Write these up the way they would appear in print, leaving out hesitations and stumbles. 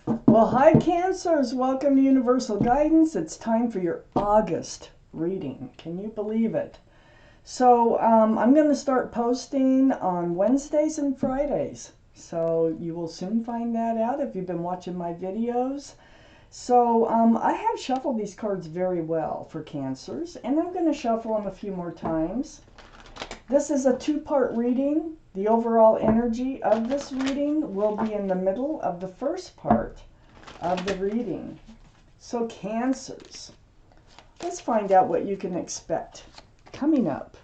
Well, hi Cancers, welcome to Universal Guidance. It's time for your August reading. Can you believe it? So I'm going to start posting on Wednesdays and Fridays. So you will soon find that out if you've been watching my videos. So I have shuffled these cards very well for Cancers, and I'm going to shuffle them a few more times. This is a two-part reading. The overall energy of this reading will be in the middle of the first part of the reading. So Cancers, let's find out what you can expect coming up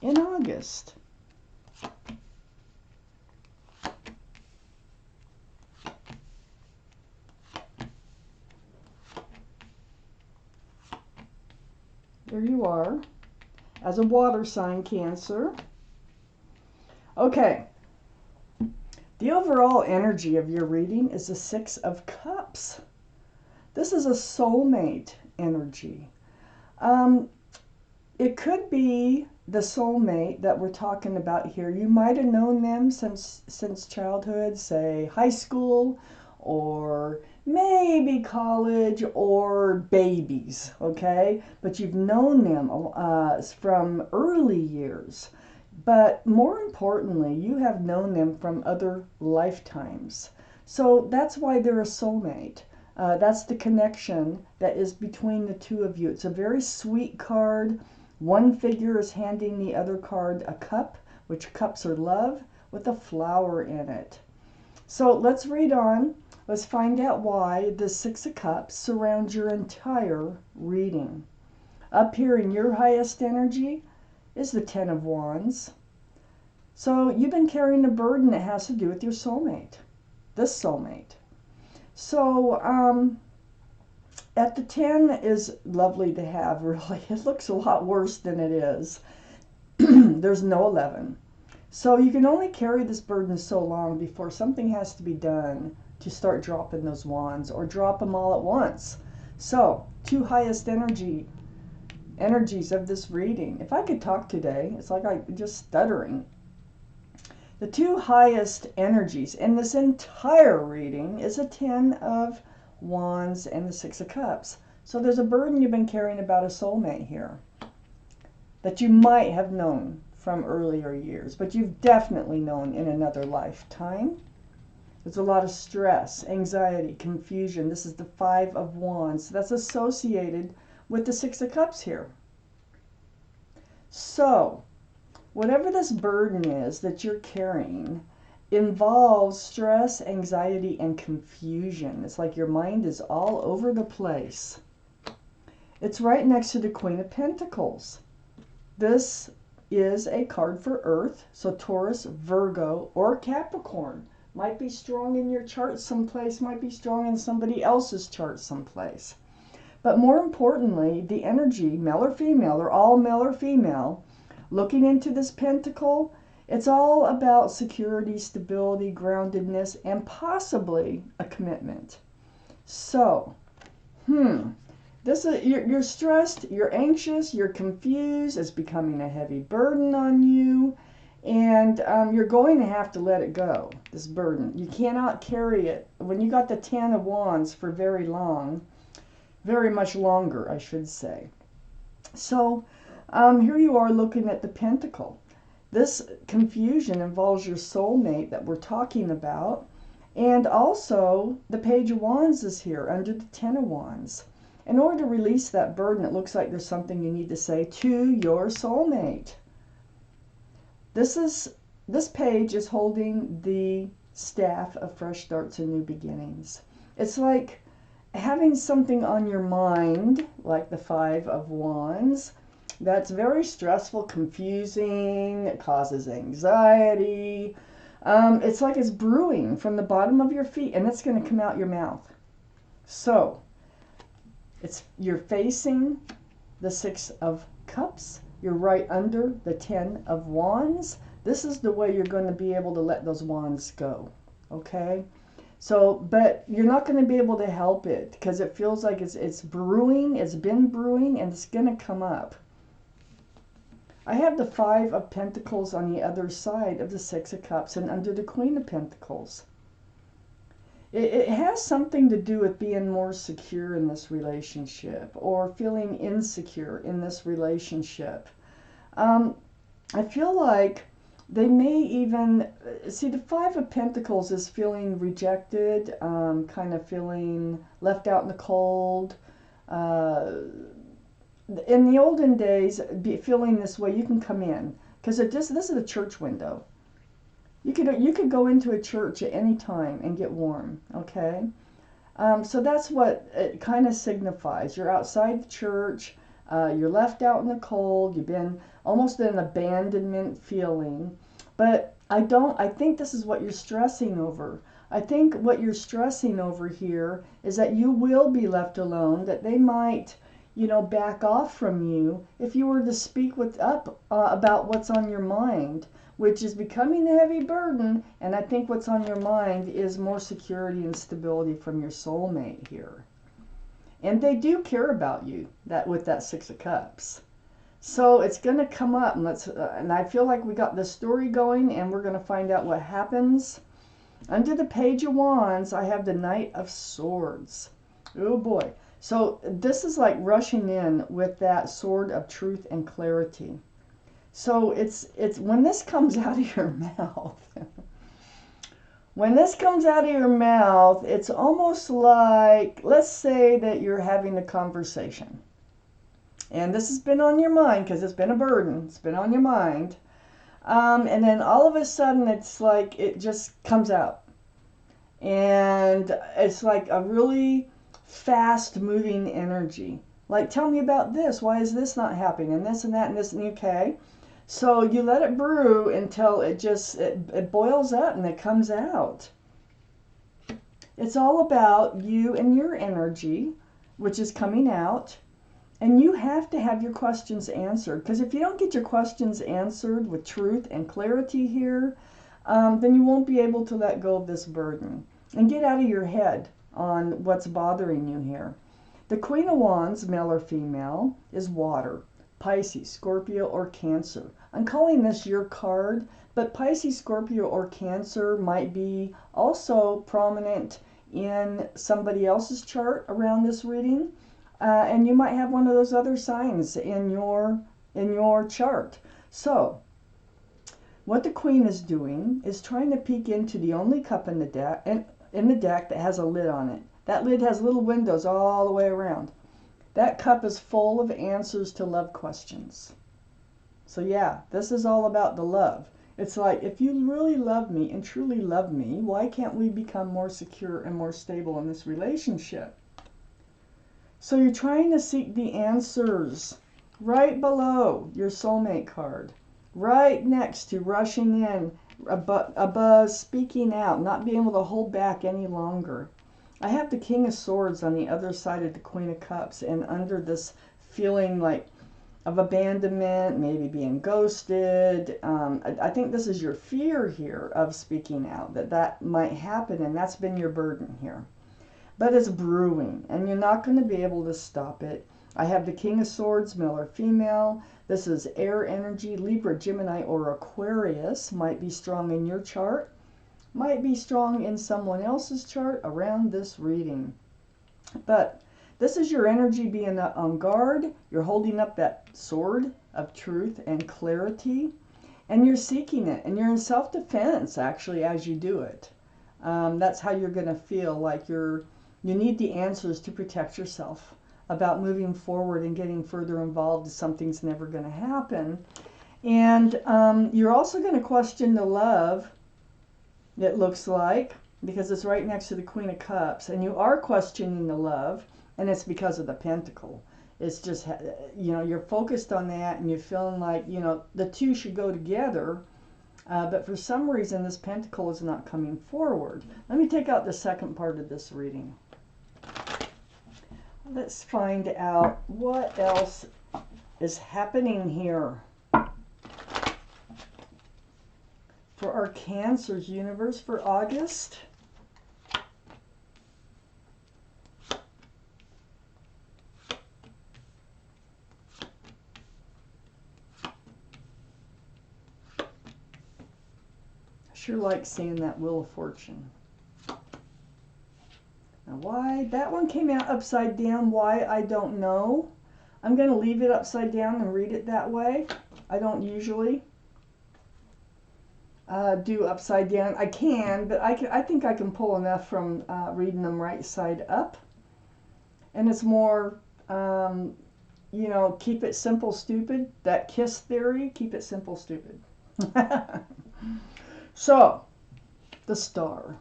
in August. There you are, as a water sign, Cancer. Okay, the overall energy of your reading is the Six of Cups. This is a soulmate energy. It could be the soulmate that we're talking about here. You might have known them since childhood, say high school, or maybe college, or babies, okay? But you've known them from early years. But more importantly, you have known them from other lifetimes. So that's why they're a soulmate. That's the connection that is between the two of you. It's a very sweet card. One figure is handing the other card a cup, which cups are love, with a flower in it. So let's read on. Let's find out why the Six of Cups surrounds your entire reading. Up here in your highest energy is the Ten of Wands. So you've been carrying a burden that has to do with your soulmate, this soulmate. So at the 10 is lovely to have, really. It looks a lot worse than it is. There's no 11. So you can only carry this burden so long before something has to be done to start dropping those wands, or drop them all at once. So, two highest energies of this reading. If I could talk today, it's like I'm just stuttering. The two highest energies in this entire reading is a Ten of Wands and the Six of Cups. So there's a burden you've been carrying about a soulmate here that you might have known from earlier years, but you've definitely known in another lifetime. There's a lot of stress, anxiety, confusion. This is the Five of Wands. That's associated with the Six of Cups here. So whatever this burden is that you're carrying involves stress, anxiety, and confusion. It's like your mind is all over the place. It's right next to the Queen of Pentacles. This is a card for Earth, so Taurus, Virgo, or Capricorn. Might be strong in your chart someplace, might be strong in somebody else's chart someplace. But more importantly, the energy, male or female, or all male or female, looking into this pentacle, it's all about security, stability, groundedness, and possibly a commitment. So, this is, you're stressed, you're anxious, you're confused, it's becoming a heavy burden on you, and you're going to have to let it go, this burden. You cannot carry it when you got the Ten of Wands for very long, very much longer, I should say. So, here you are looking at the pentacle. This confusion involves your soulmate that we're talking about. And also, the Page of Wands is here under the Ten of Wands. In order to release that burden, it looks like there's something you need to say to your soulmate. This page is holding the staff of fresh starts and new beginnings. It's like having something on your mind, like the Five of Wands, that's very stressful, confusing, it causes anxiety. It's like it's brewing from the bottom of your feet, and it's going to come out your mouth. So, you're facing the Six of Cups. You're right under the Ten of Wands. This is the way you're going to be able to let those wands go, okay? So, but you're not going to be able to help it because it feels like it's brewing, it's been brewing, and it's going to come up. I have the Five of Pentacles on the other side of the Six of Cups and under the Queen of Pentacles. it has something to do with being more secure in this relationship or feeling insecure in this relationship. Um, I feel like they may even see the Five of Pentacles is feeling rejected, kind of feeling left out in the cold. Uh, in the olden days, feeling this way, you can come in because this is a church window. You could go into a church at any time and get warm. Okay, so that's what it kind of signifies. You're outside the church. You're left out in the cold. You've been almost in an abandonment feeling. But I think this is what you're stressing over. I think what you're stressing over here is that you will be left alone, that they might, back off from you if you were to speak about what's on your mind, which is becoming a heavy burden. And I think what's on your mind is more security and stability from your soulmate here. And they do care about you, that with that Six of Cups. So it's going to come up, and I feel like we got the story going, and we're going to find out what happens. Under the Page of Wands, I have the Knight of Swords. Oh boy. So this is like rushing in with that sword of truth and clarity. So it's when this comes out of your mouth. When this comes out of your mouth, it's almost like, let's say that you're having a conversation. And this has been on your mind because it's been a burden. It's been on your mind. And then all of a sudden, it's like it just comes out. And it's like a really fast moving energy. Like, tell me about this. Why is this not happening? And this and that and this and okay. So you let it brew until it boils up and it comes out. It's all about you and your energy, which is coming out. And you have to have your questions answered. Because if you don't get your questions answered with truth and clarity here, then you won't be able to let go of this burden. And get out of your head on what's bothering you here. The Queen of Wands, male or female, is water. Pisces, Scorpio, or Cancer. I'm calling this your card, but Pisces, Scorpio, or Cancer might be also prominent in somebody else's chart around this reading. And you might have one of those other signs in your chart. So, what the Queen is doing is trying to peek into the only cup in the deck that has a lid on it. That lid has little windows all the way around. That cup is full of answers to love questions. So yeah, this is all about the love. It's like, if you really love me and truly love me, why can't we become more secure and more stable in this relationship? So you're trying to seek the answers right below your soulmate card, right next to rushing in, above speaking out, not being able to hold back any longer. I have the King of Swords on the other side of the Queen of Cups, and under this feeling like of abandonment, maybe being ghosted. I think this is your fear here of speaking out, that might happen, and that's been your burden here. But it's brewing, and you're not going to be able to stop it. I have the King of Swords, male or female. This is air energy. Libra, Gemini, or Aquarius might be strong in your chart. Might be strong in someone else's chart around this reading. But this is your energy being on guard. You're holding up that sword of truth and clarity. And you're seeking it. And you're in self-defense, actually, as you do it. That's how you're going to feel like you need the answers to protect yourself about moving forward and getting further involved if something's never going to happen. And you're also going to question the love, it looks like, because it's right next to the Queen of Cups. And you are questioning the love, and it's because of the Pentacle. It's just, you're focused on that, and you're feeling like, the two should go together. But for some reason, this Pentacle is not coming forward. Let me take out the second part of this reading. Let's find out what else is happening here for our Cancer's universe for August. I sure like seeing that Wheel of Fortune. Now why that one came out upside down, why I don't know. I'm going to leave it upside down and read it that way. I don't usually do upside down. I can, but I think I can pull enough from reading them right side up. And it's more, you know, keep it simple, stupid. That KISS theory, keep it simple, stupid. So, the star.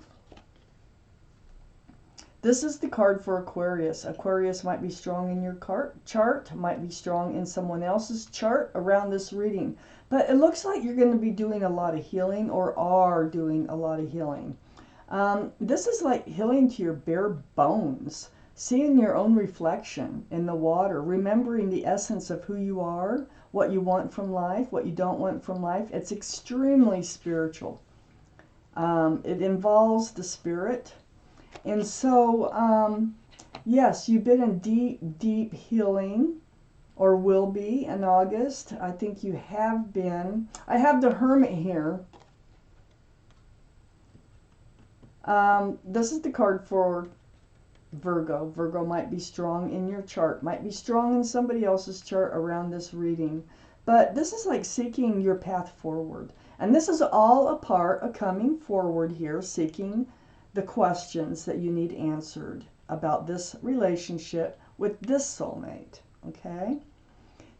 This is the card for Aquarius. Aquarius might be strong in your chart, might be strong in someone else's chart around this reading. But it looks like you're going to be doing a lot of healing or are doing a lot of healing. This is like healing to your bare bones. Seeing your own reflection in the water. Remembering the essence of who you are, what you want from life, what you don't want from life. It's extremely spiritual. It involves the spirit. And so, yes, you've been in deep, deep healing, or will be in August. I think you have been. I have the Hermit here. This is the card for Virgo. Virgo might be strong in your chart, might be strong in somebody else's chart around this reading. But this is like seeking your path forward. And this is all a part of coming forward here, seeking the questions that you need answered about this relationship with this soulmate, okay?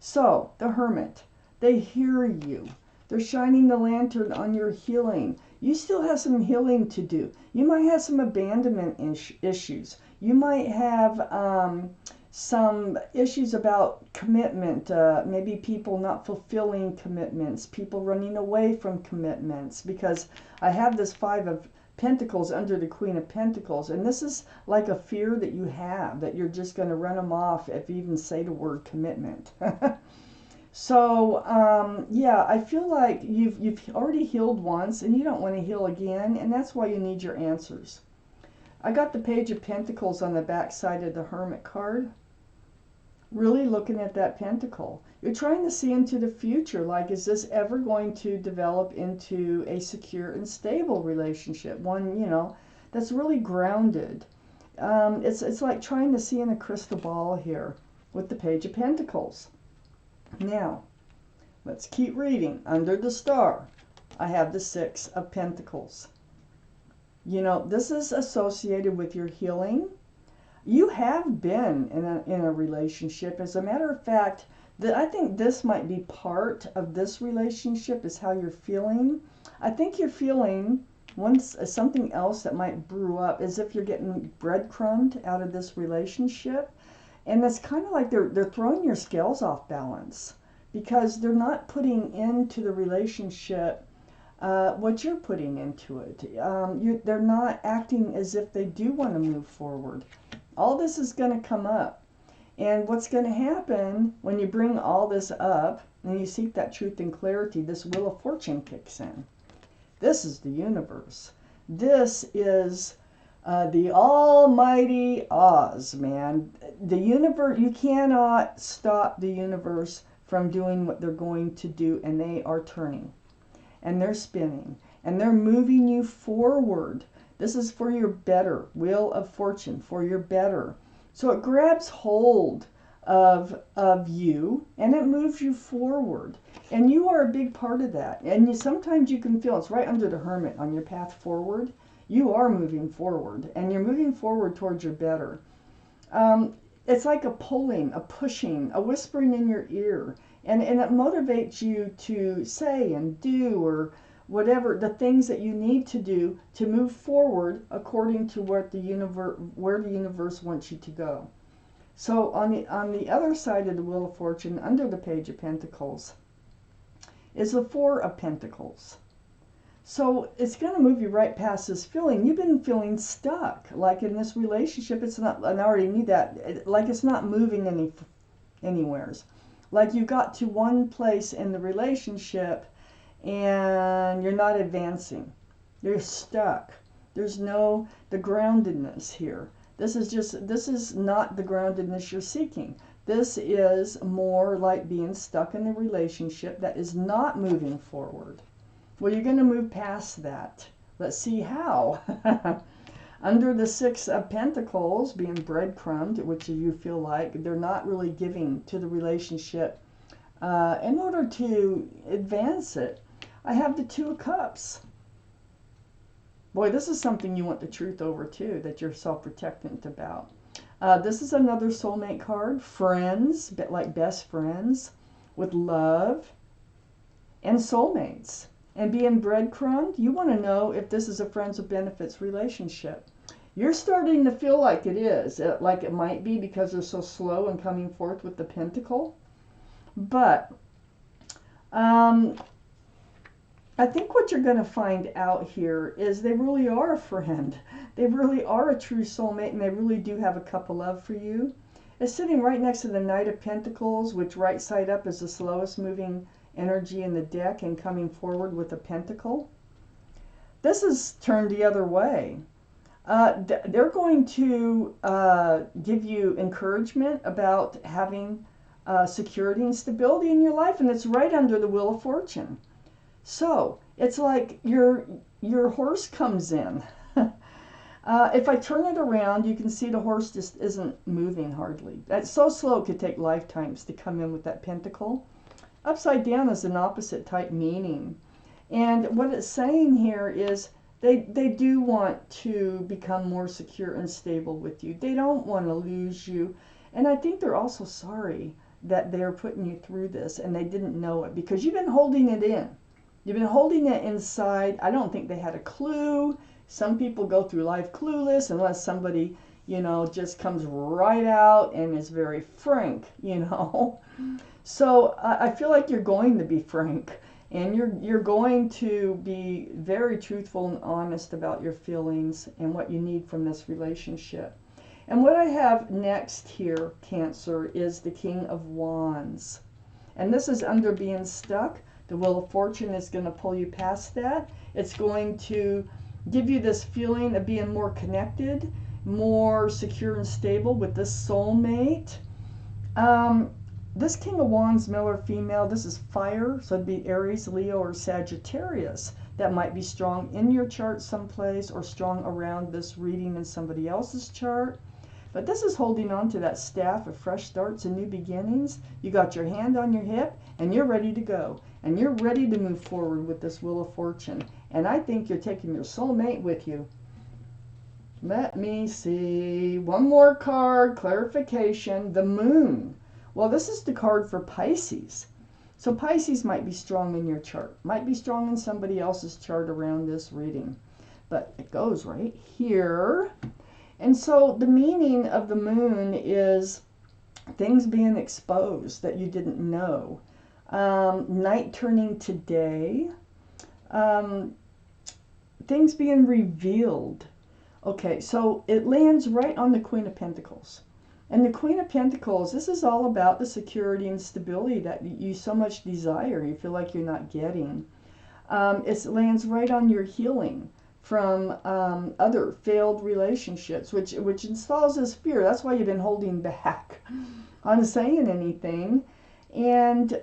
So, the Hermit, they hear you. They're shining the lantern on your healing. You still have some healing to do. You might have some abandonment issues. You might have some issues about commitment, maybe people not fulfilling commitments, people running away from commitments, because I have this Five of Pentacles under the Queen of Pentacles, and this is like a fear that you have, that you're just going to run them off if you even say the word commitment. So, yeah, I feel like you've already healed once, and you don't want to heal again, and that's why you need your answers. I got the Page of Pentacles on the back side of the Hermit card. Really looking at that pentacle. You're trying to see into the future, like, is this ever going to develop into a secure and stable relationship? One, you know, that's really grounded. It's like trying to see in a crystal ball here with the Page of Pentacles. Now, let's keep reading. Under the star, I have the Six of Pentacles. You know, this is associated with your healing. You have been in a relationship. As a matter of fact, I think this might be part of this relationship, is how you're feeling. I think you're feeling something else that might brew up, as if you're getting breadcrumbed out of this relationship. And it's kind of like they're throwing your scales off balance, because they're not putting into the relationship what you're putting into it. They're not acting as if they do want to move forward. All this is going to come up. And what's going to happen when you bring all this up and you seek that truth and clarity, this Wheel of Fortune kicks in. This is the universe. This is the almighty Oz, man. The universe, you cannot stop the universe from doing what they're going to do, and they are turning. And they're spinning. And they're moving you forward. This is for your better. Wheel of Fortune, for your better. So it grabs hold of you, and it moves you forward. And you are a big part of that. And sometimes you can feel, it's right under the Hermit on your path forward. You are moving forward, and you're moving forward towards your better. It's like a pulling, a pushing, a whispering in your ear. And it motivates you to say and do, or whatever, the things that you need to do to move forward according to what where the universe wants you to go. So on the other side of the Wheel of Fortune, under the Page of Pentacles, is the Four of Pentacles. So it's going to move you right past this feeling. You've been feeling stuck, like in this relationship. It's not, and I already knew that, like it's not moving anywheres. Like you got to one place in the relationship and you're not advancing. You're stuck. There's no the groundedness here. This is not the groundedness you're seeking. This is more like being stuck in a relationship that is not moving forward. Well, you're going to move past that. Let's see how. Under the Six of Pentacles, being breadcrumbed, which you feel like they're not really giving to the relationship in order to advance it. I have the Two of Cups. Boy, this is something you want the truth over too, that you're self-protectant about. This is another soulmate card. Friends, like best friends, with love, and soulmates. And being breadcrumbed, you want to know if this is a friends with benefits relationship. You're starting to feel like it is, like it might be because they're so slow in coming forth with the pentacle. But I think what you're going to find out here is they really are a friend. They really are a true soulmate, and they really do have a cup of love for you. It's sitting right next to the Knight of Pentacles, which right side up is the slowest moving energy in the deck, and coming forward with a pentacle. This is turned the other way. They're going to give you encouragement about having security and stability in your life, and it's right under the Wheel of Fortune. So it's like your horse comes in. If I turn it around, you can see the horse just isn't moving hardly. That's so slow it could take lifetimes to come in with that pentacle. Upside down is an opposite type meaning. And what it's saying here is they do want to become more secure and stable with you. They don't want to lose you. And I think they're also sorry that they're putting you through this and they didn't know it, because you've been holding it in. You've been holding it inside. I don't think they had a clue. Some people go through life clueless unless somebody, you know, just comes right out and is very frank, you know. So I feel like you're going to be frank, and you're going to be very truthful and honest about your feelings and what you need from this relationship. And what I have next here, Cancer, is the King of Wands. And this is under being stuck. The Wheel of Fortune is going to pull you past that. It's going to give you this feeling of being more connected, more secure and stable with this soulmate. This King of Wands, male or female, this is fire, so it'd be Aries, Leo, or Sagittarius. That might be strong in your chart someplace, or strong around this reading in somebody else's chart. But this is holding on to that staff of fresh starts and new beginnings. You got your hand on your hip, and you're ready to go. And you're ready to move forward with this Wheel of Fortune. And I think you're taking your soulmate with you. Let me see. One more card, clarification. The Moon. Well, this is the card for Pisces. So Pisces might be strong in your chart. Might be strong in somebody else's chart around this reading. But it goes right here. And so the meaning of the Moon is things being exposed that you didn't know. Night turning to day. Things being revealed. Okay, so it lands right on the Queen of Pentacles. And the Queen of Pentacles, this is all about the security and stability that you so much desire. You feel like you're not getting. It lands right on your healing from other failed relationships, which installs this fear. That's why you've been holding back on saying anything. And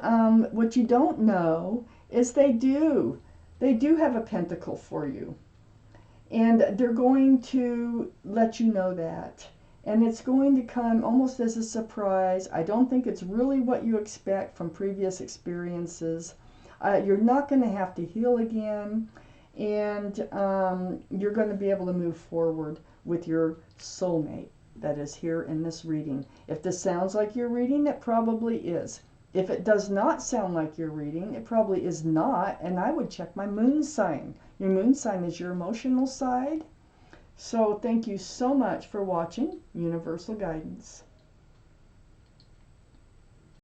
what you don't know is they do have a pentacle for you. And they're going to let you know that. And it's going to come almost as a surprise. I don't think it's really what you expect from previous experiences. You're not going to have to heal again. And you're going to be able to move forward with your soulmate that is here in this reading. If this sounds like your reading, it probably is. If it does not sound like your reading, it probably is not. And I would check my moon sign. Your moon sign is your emotional side. So thank you so much for watching Universal Guidance.